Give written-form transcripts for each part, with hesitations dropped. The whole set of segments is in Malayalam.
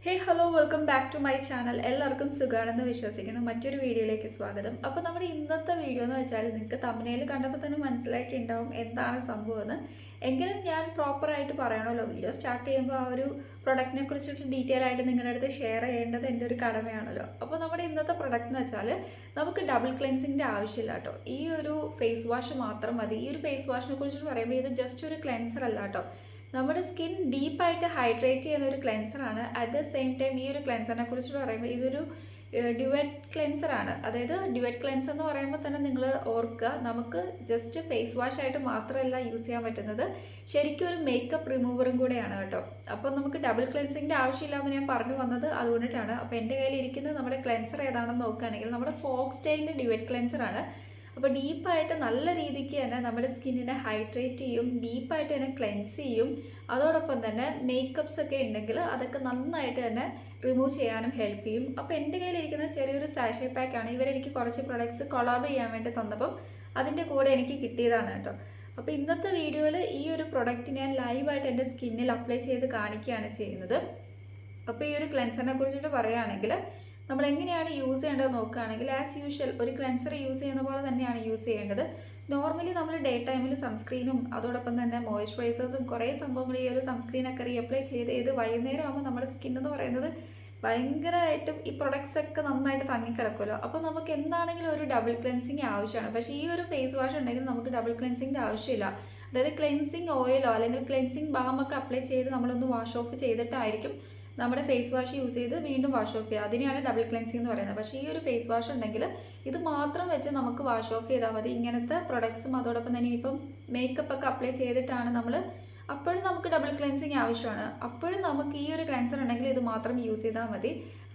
Hey hello welcome back to my channel. എല്ലാവർക്കും സുഖമാണെന്ന് വിശ്വസിക്കുന്നു. മറ്റൊരു വീഡിയോയിലേക്ക് സ്വാഗതം. അപ്പോൾ നമ്മുടെ ഇന്നത്തെ വീഡിയോ എന്ന് വെച്ചാൽ നിങ്ങൾക്ക് തമ്പനയിൽ കണ്ടപ്പോൾ തന്നെ മനസ്സിലായിട്ടുണ്ടാവും എന്താണ് സംഭവം എന്ന്. എങ്കിലും ഞാൻ പ്രോപ്പറായിട്ട് പറയണമല്ലോ, വീഡിയോ സ്റ്റാർട്ട് ചെയ്യുമ്പോൾ ആ ഒരു പ്രൊഡക്റ്റിനെ കുറിച്ചിട്ട് ഡീറ്റെയിൽ ആയിട്ട് നിങ്ങളുടെ അടുത്ത് ഷെയർ ചെയ്യേണ്ടത് എൻ്റെ ഒരു കടമയാണല്ലോ. അപ്പോൾ നമ്മുടെ ഇന്നത്തെ പ്രൊഡക്റ്റ് എന്ന് വെച്ചാൽ നമുക്ക് ഡബിൾ ക്ലെൻസിങ്ങിൻ്റെ ആവശ്യമില്ല കേട്ടോ. ഈ ഒരു ഫേസ് വാഷ് മാത്രം മതി. ഈ ഒരു ഫേസ് വാഷിനെ കുറിച്ചിട്ട് പറയുമ്പോൾ ഇത് ജസ്റ്റ് ഒരു ക്ലെൻസർ അല്ല കേട്ടോ, നമ്മുടെ സ്കിൻ ഡീപ്പായിട്ട് ഹൈഡ്രേറ്റ് ചെയ്യുന്ന ഒരു ക്ലെൻസറാണ്. അറ്റ് ദ സെയിം ടൈം ഈ ഒരു ക്ലെൻസറിനെ കുറിച്ച് പറയുമ്പോൾ ഇതൊരു ഡ്യുവറ്റ് ക്ലെൻസറാണ്. അതായത് ഡ്യുവറ്റ് ക്ലെൻസർ എന്ന് പറയുമ്പോൾ തന്നെ നിങ്ങൾ ഓർക്കുക, നമുക്ക് ജസ്റ്റ് ഫേസ് വാഷ് ആയിട്ട് മാത്രമല്ല യൂസ് ചെയ്യാൻ പറ്റുന്നത്, ശരിക്കും ഒരു മേക്കപ്പ് റിമൂവറും കൂടെയാണ് കേട്ടോ. അപ്പോൾ നമുക്ക് ഡബിൾ ക്ലെൻസിങ്ങിൻ്റെ ആവശ്യമില്ല എന്ന് ഞാൻ പറഞ്ഞു വന്നത് അതുകൊണ്ടിട്ടാണ്. അപ്പോൾ എൻ്റെ കയ്യിൽ ഇരിക്കുന്നത് നമ്മുടെ ക്ലെൻസർ ഏതാണെന്ന് നോക്കുകയാണെങ്കിൽ നമ്മുടെ ഫോക്സ്ടെയിലിൻ്റെ ഡ്യുവറ്റ് ക്ലെൻസറാണ്. അപ്പോൾ ഡീപ്പായിട്ട് നല്ല രീതിക്ക് തന്നെ നമ്മുടെ സ്കിന്നിനെ ഹൈഡ്രേറ്റ് ചെയ്യും, ഡീപ്പായിട്ട് തന്നെ ക്ലെൻസ് ചെയ്യും. അതോടൊപ്പം തന്നെ മേക്കപ്സ് ഒക്കെ ഉണ്ടെങ്കിൽ അതൊക്കെ നന്നായിട്ട് തന്നെ റിമൂവ് ചെയ്യാനും ഹെൽപ്പ് ചെയ്യും. അപ്പോൾ എൻ്റെ കയ്യിലിരിക്കുന്ന ചെറിയൊരു സാഷേ പാക്കാണ്. ഇവരെനിക്ക് കുറച്ച് പ്രൊഡക്ട്സ് കൊളാബ് ചെയ്യാൻ വേണ്ടി തന്നപ്പം അതിൻ്റെ കൂടെ എനിക്ക് കിട്ടിയതാണ് കേട്ടോ. അപ്പോൾ ഇന്നത്തെ വീഡിയോയിൽ ഈ ഒരു പ്രൊഡക്റ്റ് ഞാൻ ലൈവായിട്ട് എൻ്റെ സ്കിന്നിൽ അപ്ലൈ ചെയ്ത് കാണിക്കുകയാണ് ചെയ്യുന്നത്. അപ്പോൾ ഈ ഒരു ക്ലെൻസറിനെ കുറിച്ചിട്ട് പറയുകയാണെങ്കിൽ നമ്മൾ എങ്ങനെയാണ് യൂസ് ചെയ്യേണ്ടത് നോക്കുകയാണെങ്കിൽ ആസ് യൂഷ്വൽ ഒരു ക്ലെൻസർ യൂസ് ചെയ്യുന്ന പോലെ തന്നെയാണ് യൂസ് ചെയ്യേണ്ടത്. നോർമലി നമ്മൾ ഡേ ടൈമിൽ സൺസ്ക്രീനും അതോടൊപ്പം തന്നെ മോയ്സ്ചറൈസേഴ്സും കുറേ സംഭവങ്ങൾ ഈ ഒരു സൺസ്ക്രീനൊക്കെ റീഅപ്ലൈ ചെയ്ത് വൈകുന്നേരം ആകുമ്പോൾ നമ്മുടെ സ്കിൻ എന്ന് പറയുന്നത് ഭയങ്കരമായിട്ടും ഈ പ്രൊഡക്ട്സ് ഒക്കെ നന്നായിട്ട് തങ്ങിക്കിടക്കുമല്ലോ. അപ്പോൾ നമുക്ക് എന്താണെങ്കിലും ഒരു ഡബിൾ ക്ലെൻസിങ് ആവശ്യമാണ്. പക്ഷേ ഈ ഒരു ഫേസ് വാഷ് ഉണ്ടെങ്കിൽ നമുക്ക് ഡബിൾ ക്ലെൻസിങ്ങിൻ്റെ ആവശ്യമില്ല. അതായത് ക്ലെൻസിങ് ഓയിലോ അല്ലെങ്കിൽ ക്ലെൻസിങ് ബാമൊക്കെ അപ്ലൈ ചെയ്ത് നമ്മളൊന്ന് വാഷ് ഓഫ് ചെയ്തിട്ടായിരിക്കും നമ്മുടെ ഫേസ് വാഷ് യൂസ് ചെയ്ത് വീണ്ടും വാഷ് ഓഫ് ചെയ്യുക. അതിനെയാണ് ഡബിൾ ക്ലെൻസിങ് എന്ന് പറയുന്നത്. പക്ഷേ ഈ ഒരു ഫേസ് വാഷ് ഉണ്ടെങ്കിൽ ഇത് മാത്രം വെച്ച് നമുക്ക് വാഷ് ഓഫ് ചെയ്താൽ മതി. ഇങ്ങനത്തെ പ്രൊഡക്ട്സും അതോടൊപ്പം തന്നെ ഇനിയിപ്പം മേക്കപ്പ് ഒക്കെ അപ്ലൈ ചെയ്തിട്ടാണ് നമ്മൾ, അപ്പോഴും നമുക്ക് ഡബിൾ ക്ലെൻസിങ് ആവശ്യമാണ്. അപ്പോഴും നമുക്ക് ഈ ഒരു ക്ലെൻസർ ഉണ്ടെങ്കിൽ ഇത് മാത്രം യൂസ് ചെയ്താൽ മതി.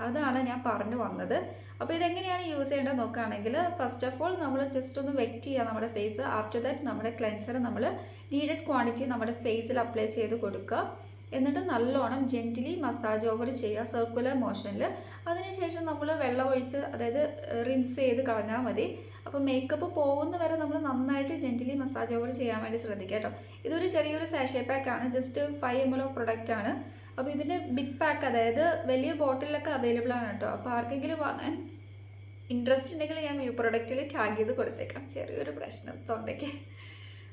അതാണ് ഞാൻ പറഞ്ഞു വന്നത്. അപ്പോൾ ഇതെങ്ങനെയാണ് യൂസ് ചെയ്യേണ്ടത് നോക്കുകയാണെങ്കിൽ ഫസ്റ്റ് ഓഫ് ഓൾ നമ്മൾ ജസ്റ്റ് ഒന്ന് വെറ്റ് ചെയ്യുക നമ്മുടെ ഫേസ്. ആഫ്റ്റർ ദാറ്റ് നമ്മുടെ ക്ലെൻസർ നമ്മൾ നീഡഡ് ക്വാണ്ടിറ്റി നമ്മുടെ ഫേസിൽ അപ്ലൈ ചെയ്ത് കൊടുക്കുക. എന്നിട്ട് നല്ലോണം ജെന്റിലി മസാജ് ഓവർ ചെയ്യുക സർക്കുലർ മോഷനിൽ. അതിനുശേഷം നമ്മൾ വെള്ളം ഒഴിച്ച് അതായത് റിൻസ് ചെയ്ത് കളഞ്ഞാൽ മതി. അപ്പോൾ മേക്കപ്പ് പോകുന്ന വരെ നമ്മൾ നന്നായിട്ട് ജെന്റിലി മസാജ് ഓവർ ചെയ്യാൻ വേണ്ടി ശ്രദ്ധിക്കുക കേട്ടോ. ഇതൊരു ചെറിയൊരു സാഷേ പാക്കാണ്, ജസ്റ്റ് 5 ml ഓഫ് പ്രൊഡക്റ്റ് ആണ്. അപ്പോൾ ഇതിൻ്റെ ബിഗ് പാക്ക് അതായത് വലിയ ബോട്ടിലൊക്കെ അവൈലബിൾ ആണ് കേട്ടോ. അപ്പോൾ ആർക്കെങ്കിലും വാങ്ങാൻ ഇൻട്രസ്റ്റ് ഉണ്ടെങ്കിൽ ഞാൻ ഈ പ്രൊഡക്റ്റിൽ ടാഗ് ചെയ്ത് കൊടുത്തേക്കാം. ചെറിയൊരു പ്രശ്നം തൊണ്ടയ്ക്ക്.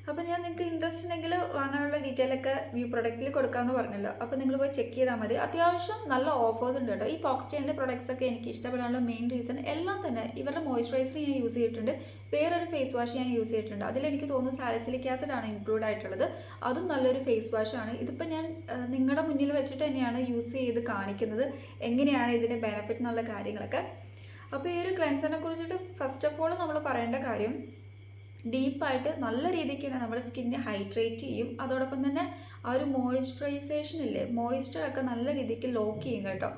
അപ്പോൾ ഞാൻ നിങ്ങൾക്ക് ഇൻട്രസ്റ്റ് ഉണ്ടെങ്കിൽ വാങ്ങാനുള്ള ഡീറ്റെയിൽ ഒക്കെ വ്യൂ പ്രൊഡക്റ്റിൽ കൊടുക്കാമെന്ന് പറഞ്ഞല്ലോ. അപ്പോൾ നിങ്ങൾ പോയി ചെക്ക് ചെയ്താൽ മതി. അത്യാവശ്യം നല്ല ഓഫേഴ്സ് ഉണ്ട് കേട്ടോ. ഈ ഫോക്സ്ടെയിലിൻ്റെ പ്രൊഡക്ട്സ് ഒക്കെ എനിക്ക് ഇഷ്ടപ്പെടാനുള്ള മെയിൻ റീസൺ എല്ലാം തന്നെ ഇവരുടെ മോയ്സ്ചറൈസർ ഞാൻ യൂസ് ചെയ്തിട്ടുണ്ട്, വേറൊരു ഫേസ് വാഷ് ഞാൻ യൂസ് ചെയ്തിട്ടുണ്ട്. അതിലെനിക്ക് തോന്നുന്നു സാലിസിലിക് ആസിഡ് ആണ് ഇൻക്ലൂഡ് ആയിട്ടുള്ളത്. അതും നല്ലൊരു ഫേസ് വാഷാണ്. ഇതിപ്പോൾ ഞാൻ നിങ്ങളുടെ മുന്നിൽ വെച്ചിട്ട് തന്നെയാണ് യൂസ് ചെയ്ത് കാണിക്കുന്നത്, എങ്ങനെയാണ് ഇതിൻ്റെ ബെനിഫിറ്റ് എന്നുള്ള കാര്യങ്ങളൊക്കെ. അപ്പോൾ ഈ ഒരു ക്ലെൻസറിനെ കുറിച്ചിട്ട് ഫസ്റ്റ് ഓഫ് ഓൾ നമ്മൾ പറയേണ്ട കാര്യം, ഡീപ്പായിട്ട് നല്ല രീതിക്ക് തന്നെ നമ്മുടെ സ്കിന്നെ ഹൈഡ്രേറ്റ് ചെയ്യും. അതോടൊപ്പം തന്നെ ആ ഒരു മോയ്സ്ചറൈസേഷൻ ഇല്ലേ, മോയ്സ്ചറൊക്കെ നല്ല രീതിക്ക് ലോക്ക് ചെയ്യും കേട്ടോ.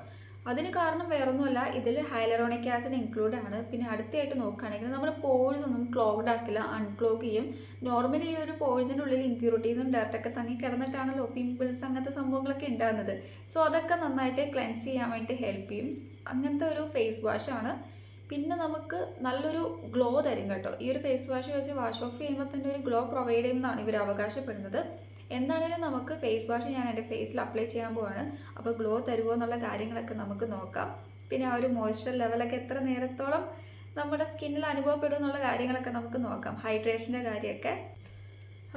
അതിന് കാരണം വേറൊന്നുമല്ല, ഇതിൽ ഹൈലറോണിക് ആസിഡ് ഇൻക്ലൂഡ് ആണ്. പിന്നെ അടുത്തായിട്ട് നോക്കുകയാണെങ്കിൽ നമ്മൾ പോഴ്സ് ഒന്നും ക്ലോഗ്ഡ് ആക്കില്ല, അൺക്ലോഗ് ചെയ്യും. നോർമലി ഈ ഒരു പോഴ്സിൻ്റെ ഉള്ളിൽ ഇമ്പ്യൂരിറ്റീസും ഡയറക്റ്റൊക്കെ തങ്ങി കിടന്നിട്ടാണല്ലോ പിമ്പിൾസ് അങ്ങനത്തെ സംഭവങ്ങളൊക്കെ ഉണ്ടാകുന്നത്. സോ അതൊക്കെ നന്നായിട്ട് ക്ലെൻസ് ചെയ്യാൻ വേണ്ടി ഹെൽപ്പ് ചെയ്യും. അങ്ങനത്തെ ഒരു ഫേസ് വാഷാണ്. പിന്നെ നമുക്ക് നല്ലൊരു ഗ്ലോ തരും കേട്ടോ. ഈ ഒരു ഫേസ് വാഷ് വെച്ച് വാഷ് ഓഫ് ചെയ്യുമ്പോൾ തന്നെ ഒരു ഗ്ലോ പ്രൊവൈഡ് ചെയ്യുന്നതാണ് ഇവർ അവകാശപ്പെടുന്നത്. എന്താണെങ്കിലും നമുക്ക് ഫേസ് വാഷ് ഞാൻ എൻ്റെ ഫേസിൽ അപ്ലൈ ചെയ്യാൻ പോവാണ്. അപ്പോൾ ഗ്ലോ തരുമോ എന്നുള്ള കാര്യങ്ങളൊക്കെ നമുക്ക് നോക്കാം. പിന്നെ ആ ഒരു മോയ്സ്ചർ ലെവലൊക്കെ എത്ര നേരത്തോളം നമ്മുടെ സ്കിന്നിൽ അനുഭവപ്പെടും എന്നുള്ള കാര്യങ്ങളൊക്കെ നമുക്ക് നോക്കാം, ഹൈഡ്രേഷൻ്റെ കാര്യമൊക്കെ.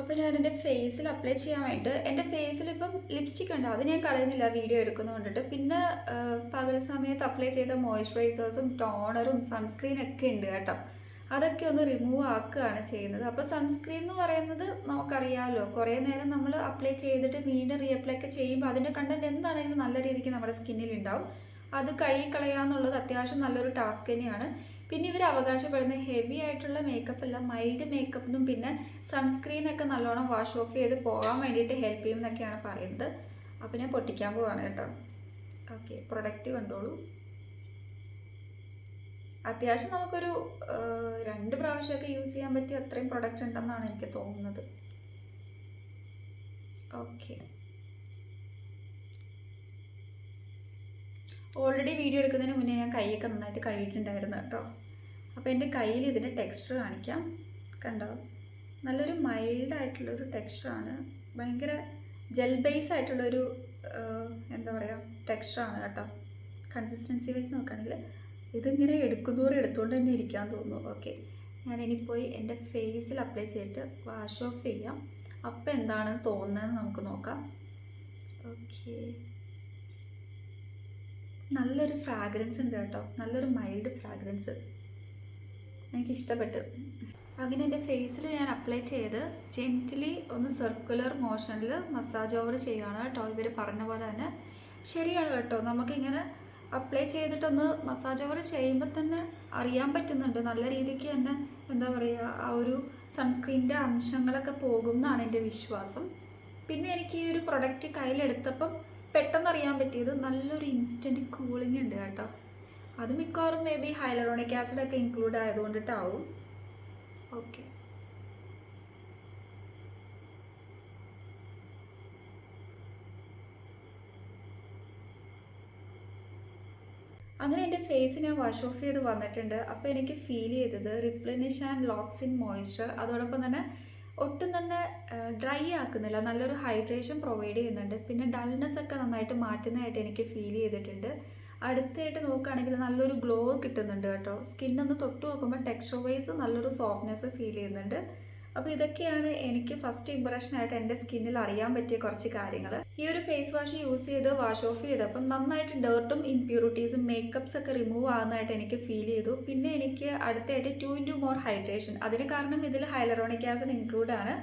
അപ്പോൾ ഞാൻ എൻ്റെ ഫേസിൽ അപ്ലൈ ചെയ്യാൻ വേണ്ടിയിട്ട് എൻ്റെ ഫേസിൽ ഇപ്പം ലിപ്സ്റ്റിക് ഉണ്ട്, അത് ഞാൻ കളയുന്നില്ല വീഡിയോ എടുക്കുന്നതുകൊണ്ടിട്ട്. പിന്നെ പകൽ സമയത്ത് അപ്ലൈ ചെയ്ത മോയ്സ്ചറൈസേഴ്സും ടോണറും സൺസ്ക്രീനൊക്കെ ഉണ്ട് കേട്ടോ. അതൊക്കെ ഒന്ന് റിമൂവ് ആക്കുകയാണ് ചെയ്യുന്നത്. അപ്പോൾ സൺസ്ക്രീൻ എന്ന് പറയുന്നത് നമുക്കറിയാമല്ലോ, കുറേ നേരം നമ്മൾ അപ്ലൈ ചെയ്തിട്ട് വീണ്ടും റീഅപ്ലൈ ഒക്കെ ചെയ്യുമ്പോൾ അതിൻ്റെ കണ്ടൻറ്റ് എന്താണെങ്കിലും നല്ല രീതിക്ക് നമ്മുടെ സ്കിന്നിൽ ഉണ്ടാവും. അത് കഴുകിക്കളയാന്നുള്ളത് അത്യാവശ്യം നല്ലൊരു ടാസ്ക് തന്നെയാണ്. പിന്നെ ഇവർ അവകാശപ്പെടുന്ന ഹെവി ആയിട്ടുള്ള മേക്കപ്പ് അല്ല, മൈൽഡ് മേക്കപ്പിനും പിന്നെ സൺസ്ക്രീനൊക്കെ നല്ലോണം വാഷ് ഓഫ് ചെയ്ത് പോകാൻ വേണ്ടിയിട്ട് ഹെൽപ്പ് ചെയ്യും എന്നൊക്കെയാണ് പറയുന്നത്. അപ്പോൾ ഞാൻ പൊട്ടിക്കാൻ പോവാണ് കേട്ടോ. ഓക്കെ, പ്രൊഡക്റ്റ് കണ്ടോളൂ. അത്യാവശ്യം നമുക്കൊരു 2 പ്രാവശ്യമൊക്കെ യൂസ് ചെയ്യാൻ പറ്റിയ അത്രയും പ്രൊഡക്റ്റ് ഉണ്ടെന്നാണ് എനിക്ക് തോന്നുന്നത്. ഓക്കെ, ഓൾറെഡി വീഡിയോ എടുക്കുന്നതിന് മുന്നേ ഞാൻ കൈയൊക്കെ നന്നായിട്ട് കഴുകിയിട്ടുണ്ടായിരുന്നു കേട്ടോ. അപ്പോൾ എൻ്റെ കയ്യിൽ ഇതിൻ്റെ ടെക്സ്ചർ കാണിക്കാം. കണ്ടോ, നല്ലൊരു മൈൽഡായിട്ടുള്ളൊരു ടെക്സ്ചറാണ്. ഭയങ്കര ജെൽ ബേസ് ആയിട്ടുള്ളൊരു എന്താ പറയുക ടെക്സ്ചറാണ് കേട്ടോ. കൺസിസ്റ്റൻസി വൈസ് നോക്കുകയാണെങ്കിൽ ഇതിങ്ങനെ എടുക്കുന്നതോടെ എടുത്തുകൊണ്ട് തന്നെ ഇരിക്കാൻ തോന്നുന്നു. ഓക്കെ, ഞാനിനി പോയി എൻ്റെ ഫേസിൽ അപ്ലൈ ചെയ്തിട്ട് വാഷ് ഓഫ് ചെയ്യാം. അപ്പോൾ എന്താണ് തോന്നുന്നതെന്ന് നമുക്ക് നോക്കാം. ഓക്കെ, നല്ലൊരു ഫ്രാഗ്രൻസ് ഉണ്ട് കേട്ടോ, നല്ലൊരു മൈൽഡ് ഫ്രാഗ്രൻസ്, എനിക്കിഷ്ടപ്പെട്ടു. അങ്ങനെ എൻ്റെ ഫേസിൽ ഞാൻ അപ്ലൈ ചെയ്ത് ജെൻറ്റ്ലി ഒന്ന് സർക്കുലർ മോഷനിൽ മസാജ് ഓവർ ചെയ്യുകയാണ് കേട്ടോ. ഇവർ പറഞ്ഞ പോലെ തന്നെ ശരിയാണ് കേട്ടോ. നമുക്കിങ്ങനെ അപ്ലൈ ചെയ്തിട്ടൊന്ന് മസാജ് ഓവർ ചെയ്യുമ്പോൾ തന്നെ അറിയാൻ പറ്റുന്നുണ്ട് നല്ല രീതിക്ക് തന്നെ എന്താ പറയുക, ആ ഒരു സൺസ്ക്രീനിൻ്റെ അംശങ്ങളൊക്കെ പോകും എന്നാണ് എൻ്റെ വിശ്വാസം. പിന്നെ എനിക്ക് ഈ ഒരു പ്രൊഡക്റ്റ് കയ്യിലെടുത്തപ്പം പെട്ടെന്ന് അറിയാൻ പറ്റിയത് നല്ലൊരു ഇൻസ്റ്റൻറ്റ് കൂളിംഗ് ഉണ്ട് കേട്ടോ. അത് മിക്കവാറും മേ ബി ഹൈലറോണിക് ആസിഡൊക്കെ ഇൻക്ലൂഡ് ആയതുകൊണ്ടിട്ടാവും. ഓക്കെ, അങ്ങനെ എൻ്റെ ഫേസ് ഞാൻ വാഷ് ഓഫ് ചെയ്ത് വന്നിട്ടുണ്ട്. അപ്പോൾ എനിക്ക് ഫീൽ ചെയ്തത് replenish and locks in moisture, അതോടൊപ്പം തന്നെ ഒട്ടും തന്നെ ഡ്രൈ ആക്കുന്നില്ല, നല്ലൊരു ഹൈഡ്രേഷൻ പ്രൊവൈഡ് ചെയ്യുന്നുണ്ട്. പിന്നെ ഡൾനെസ് ഒക്കെ നന്നായിട്ട് മാറ്റുന്നതായിട്ട് എനിക്ക് ഫീൽ ചെയ്തിട്ടുണ്ട്. അടുത്തായിട്ട് നോക്കുകയാണെങ്കിൽ നല്ലൊരു ഗ്ലോ കിട്ടുന്നുണ്ട് കേട്ടോ. സ്കിന്നൊന്ന് തൊട്ട് നോക്കുമ്പോൾ ടെക്സ്ചർ വൈസ് നല്ലൊരു സോഫ്റ്റ്നെസ് ഫീൽ ചെയ്യുന്നുണ്ട്. അപ്പോൾ ഇതൊക്കെയാണ് എനിക്ക് ഫസ്റ്റ് ഇംപ്രഷനായിട്ട് എൻ്റെ സ്കിന്നിൽ അറിയാൻ പറ്റിയ കുറച്ച് കാര്യങ്ങൾ. ഈ ഒരു ഫേസ് വാഷ് യൂസ് ചെയ്ത് വാഷ് ഓഫ് ചെയ്തപ്പം നന്നായിട്ട് ഡേർട്ടും ഇംപ്യൂരിറ്റീസും മേക്കപ്സ് ഒക്കെ റിമൂവ് ആകുന്നതായിട്ട് എനിക്ക് ഫീൽ ചെയ്തു. പിന്നെ എനിക്ക് അടുത്തായിട്ട് 2 more ഹൈഡ്രേഷൻ, അതിന് കാരണം ഇതിൽ ഹൈലറോണിക് ആസിഡ് ഇൻക്ലൂഡ് ആണ്.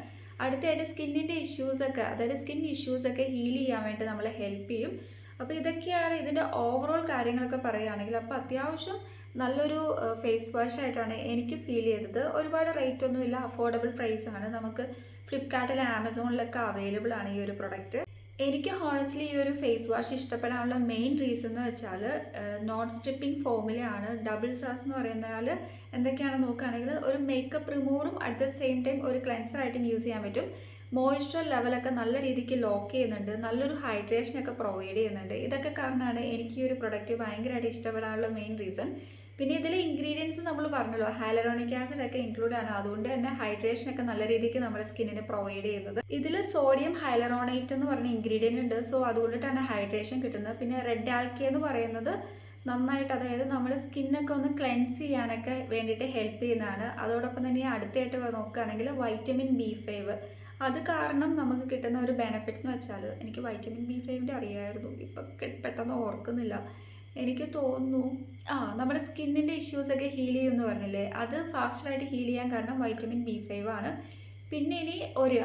അടുത്തായിട്ട് സ്കിന്നിൻ്റെ ഇഷ്യൂസൊക്കെ, അതായത് സ്കിൻ ഇഷ്യൂസൊക്കെ ഹീൽ ചെയ്യാൻ വേണ്ടി നമ്മളെ ഹെൽപ്പ് ചെയ്യും. അപ്പോൾ ഇതൊക്കെയാണ് ഇതിൻ്റെ ഓവറോൾ കാര്യങ്ങളൊക്കെ പറയുകയാണെങ്കിൽ. അപ്പോൾ അത്യാവശ്യം നല്ലൊരു ഫേസ് വാഷ് ആയിട്ടാണ് എനിക്ക് ഫീൽ ചെയ്തത്. ഒരുപാട് റേറ്റ് ഒന്നുമില്ല, അഫോർഡബിൾ പ്രൈസ് ആണ്. നമുക്ക് ഫ്ലിപ്കാർട്ടിൽ ആമസോണിലൊക്കെ അവൈലബിൾ ആണ് ഈ ഒരു പ്രൊഡക്റ്റ്. എനിക്ക് ഹോണസ്റ്റ്ലി ഈ ഒരു ഫേസ് വാഷ് ഇഷ്ടപ്പെടാനുള്ള മെയിൻ റീസൺ എന്ന് വെച്ചാൽ നോൺ സ്ട്രിപ്പിംഗ് ഫോമിലാണ്. ഡബിൾ സാസ് എന്ന് പറയുന്നാൽ എന്തൊക്കെയാണെന്ന് നോക്കുകയാണെങ്കിൽ ഒരു മേക്കപ്പ് റിമൂവറും അറ്റ് ദ സെയിം ടൈം ഒരു ക്ലെൻസറായിട്ടും യൂസ് ചെയ്യാൻ പറ്റും. മോയ്സ്ചർ ലെവലൊക്കെ നല്ല രീതിക്ക് ലോക്ക് ചെയ്യുന്നുണ്ട്, നല്ലൊരു ഹൈഡ്രേഷനൊക്കെ പ്രൊവൈഡ് ചെയ്യുന്നുണ്ട്. ഇതൊക്കെ കാരണമാണ് എനിക്ക് ഈ ഒരു പ്രൊഡക്റ്റ് ഭയങ്കരമായിട്ട് ഇഷ്ടപ്പെടാനുള്ള മെയിൻ റീസൺ. പിന്നെ ഇതിലെ ഇൻഗ്രീഡിയൻസ് നമ്മൾ പറഞ്ഞല്ലോ, ഹൈലറോണിക് ആസിഡ് ഒക്കെ ഇൻക്ലൂഡ് ആണ്. അതുകൊണ്ട് തന്നെ ഹൈഡ്രേഷനൊക്കെ നല്ല രീതിക്ക് നമ്മുടെ സ്കിന്നിന് പ്രൊവൈഡ് ചെയ്യുന്നത്. ഇതിൽ സോഡിയം ഹൈലറോണേറ്റ് എന്ന് പറഞ്ഞ ഇൻഗ്രീഡിയൻ്റ് ഉണ്ട്. സോ അതുകൊണ്ടിട്ടാണ് ഹൈഡ്രേഷൻ കിട്ടുന്നത്. പിന്നെ റെഡ് ആൽക്കി എന്ന് പറയുന്നത് നന്നായിട്ട്, അതായത് നമ്മുടെ സ്കിന്നൊക്കെ ഒന്ന് ക്ലെൻസ് ചെയ്യാനൊക്കെ വേണ്ടിയിട്ട് ഹെൽപ്പ് ചെയ്യുന്നതാണ്. അതോടൊപ്പം തന്നെ അടുത്തായിട്ട് നോക്കുകയാണെങ്കിൽ വൈറ്റമിൻ B5, അത് കാരണം നമുക്ക് കിട്ടുന്ന ഒരു ബെനിഫിറ്റ് എന്ന് വെച്ചാൽ, എനിക്ക് വൈറ്റമിൻ B5 അറിയായിരുന്നു, ഇപ്പം പെട്ടെന്ന് ഓർക്കുന്നില്ല. എനിക്ക് തോന്നുന്നു നമ്മുടെ സ്കിന്നിൻ്റെ ഇഷ്യൂസൊക്കെ ഹീൽ ചെയ്യുമെന്ന് പറഞ്ഞില്ലേ, അത് ഫാസ്റ്ററായിട്ട് ഹീൽ ചെയ്യാൻ കാരണം വൈറ്റമിൻ B5 ആണ്. പിന്നെ ഇനി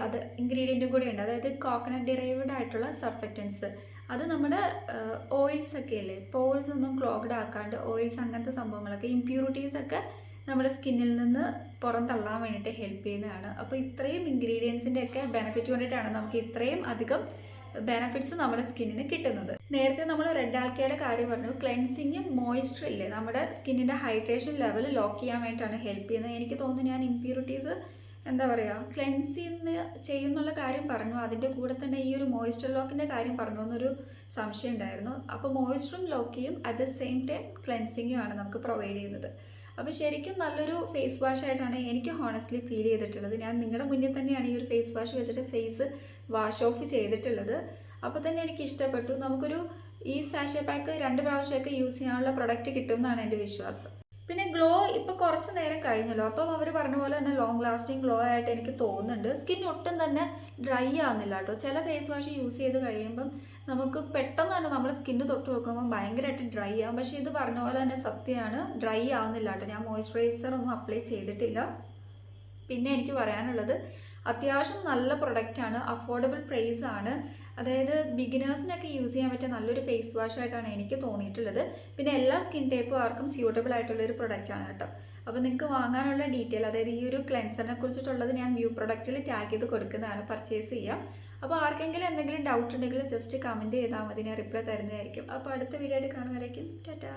അത് ഇൻഗ്രീഡിയൻറ്റും കൂടി ഉണ്ട്, അതായത് കോക്കനട്ട് ഡിറൈവ്ഡ് ആയിട്ടുള്ള സർഫക്റ്റൻസ്. അത് നമ്മുടെ ഓയിൽസ് ഒക്കെ അല്ലേ, പോൾസ് ഒന്നും ക്ലോഗ്ഡ് ആക്കാണ്ട് ഓയിൽസ് അങ്ങനത്തെ സംഭവങ്ങളൊക്കെ, ഇമ്പ്യൂരിറ്റീസൊക്കെ നമ്മുടെ സ്കിന്നിൽ നിന്ന് പുറന്തള്ളാൻ വേണ്ടിയിട്ട് ഹെൽപ്പ് ചെയ്യുന്നതാണ്. അപ്പോൾ ഇത്രയും ഇൻഗ്രീഡിയൻസിൻ്റെ ഒക്കെ ബെനിഫിറ്റ് കൊണ്ടിട്ടാണ് നമുക്ക് ഇത്രയും അധികം ബെനിഫിറ്റ്സ് നമ്മുടെ സ്കിന്നിന് കിട്ടുന്നത്. നേരത്തെ നമ്മൾ റെഡ് ആൽക്കയുടെ കാര്യം പറഞ്ഞു, ക്ലെൻസിങ്ങും മോയ്സ്ചർ ഇല്ലേ നമ്മുടെ സ്കിന്നിൻ്റെ ഹൈഡ്രേഷൻ ലെവൽ ലോക്ക് ചെയ്യാൻ വേണ്ടിയിട്ടാണ് ഹെൽപ്പ് ചെയ്യുന്നത്. എനിക്ക് തോന്നുന്നു ഞാൻ ഇമ്പ്യൂരിറ്റീസ് എന്താ പറയുക ക്ലെൻസിങ് ചെയ്യുന്നുള്ള കാര്യം പറഞ്ഞു, അതിൻ്റെ കൂടെ തന്നെ ഈ ഒരു മോയ്സ്ചർ ലോക്കിൻ്റെ കാര്യം പറഞ്ഞു എന്നൊരു സംശയം ഉണ്ടായിരുന്നു. അപ്പോൾ മോയ്സ്ചറും ലോക്ക് ചെയ്യും, അറ്റ് ദ സെയിം ടൈം ക്ലെൻസിങ്ങുമാണ് നമുക്ക് പ്രൊവൈഡ് ചെയ്യുന്നത്. അപ്പോൾ ശരിക്കും നല്ലൊരു ഫേസ് വാഷ് ആയിട്ടാണ് എനിക്ക് ഹോണസ്റ്റ്ലി ഫീൽ ചെയ്തിട്ടുള്ളത്. ഞാൻ നിങ്ങളുടെ മുന്നിൽ തന്നെയാണ് ഈ ഒരു ഫേസ് വാഷ് വെച്ചിട്ട് ഫേസ് വാഷ് ഓഫ് ചെയ്തിട്ടുള്ളത്. അപ്പോൾ തന്നെ എനിക്ക് ഇഷ്ടപ്പെട്ടു. നമുക്കൊരു ഈ സാഷേ പാക്ക് 2 പ്രാവശ്യമൊക്കെ യൂസ് ചെയ്യാനുള്ള പ്രൊഡക്റ്റ് കിട്ടും എന്നാണ് എൻ്റെ വിശ്വാസം. പിന്നെ ഗ്ലോ ഇപ്പോൾ കുറച്ച് നേരം കഴിഞ്ഞല്ലോ, അപ്പം അവർ പറഞ്ഞ പോലെ തന്നെ ലോങ് ലാസ്റ്റിംഗ് ഗ്ലോ ആയിട്ട് എനിക്ക് തോന്നുന്നുണ്ട്. സ്കിൻ ഒട്ടും തന്നെ ഡ്രൈ ആവുന്നില്ല കേട്ടോ. ചില ഫേസ് വാഷ് യൂസ് ചെയ്ത് കഴിയുമ്പം നമുക്ക് പെട്ടെന്ന് തന്നെ നമ്മുടെ സ്കിന്ന് തൊട്ട് നോക്കുമ്പോൾ ഭയങ്കരമായിട്ട് ഡ്രൈ ആവും. പക്ഷേ ഇത് പറഞ്ഞ പോലെ തന്നെ സത്യമാണ്, ഡ്രൈ ആവുന്നില്ല കേട്ടോ. ഞാൻ മോയ്സ്ചറൈസർ ഒന്നും അപ്ലൈ ചെയ്തിട്ടില്ല. പിന്നെ എനിക്ക് പറയാനുള്ളത് അത്യാവശ്യം നല്ല പ്രൊഡക്റ്റാണ്, അഫോർഡബിൾ പ്രൈസ് ആണ്. അതായത് ബിഗിനേഴ്സിനൊക്കെ യൂസ് ചെയ്യാൻ പറ്റിയ നല്ലൊരു ഫേസ് വാഷ് ആയിട്ടാണ് എനിക്ക് തോന്നിയിട്ടുള്ളത്. പിന്നെ എല്ലാ സ്കിൻ ടൈപ്പുകാർക്കും സ്യൂട്ടബിൾ ആയിട്ടുള്ളൊരു പ്രൊഡക്റ്റാണ് കേട്ടോ. അപ്പോൾ നിങ്ങൾക്ക് വാങ്ങാനുള്ള ഡീറ്റെയിൽ, അതായത് ഈ ഒരു ക്ലെൻസറിനെ കുറിച്ചിട്ടുള്ളത് ഞാൻ വ്യൂ പ്രൊഡക്റ്റിൽ ടാഗ് ചെയ്ത് കൊടുക്കുന്നതാണ്, പർച്ചേസ് ചെയ്യാം. അപ്പോൾ ആർക്കെങ്കിലും എന്തെങ്കിലും ഡൗട്ട് ഉണ്ടെങ്കിൽ ജസ്റ്റ് കമൻറ്റ് ചെയ്താൽ മതി, ഞാൻ റിപ്ലൈ തരുന്നതായിരിക്കും. അപ്പോൾ അടുത്ത വീഡിയോ ആയിട്ട് കാണുന്നവരേക്കും ടാറ്റാ.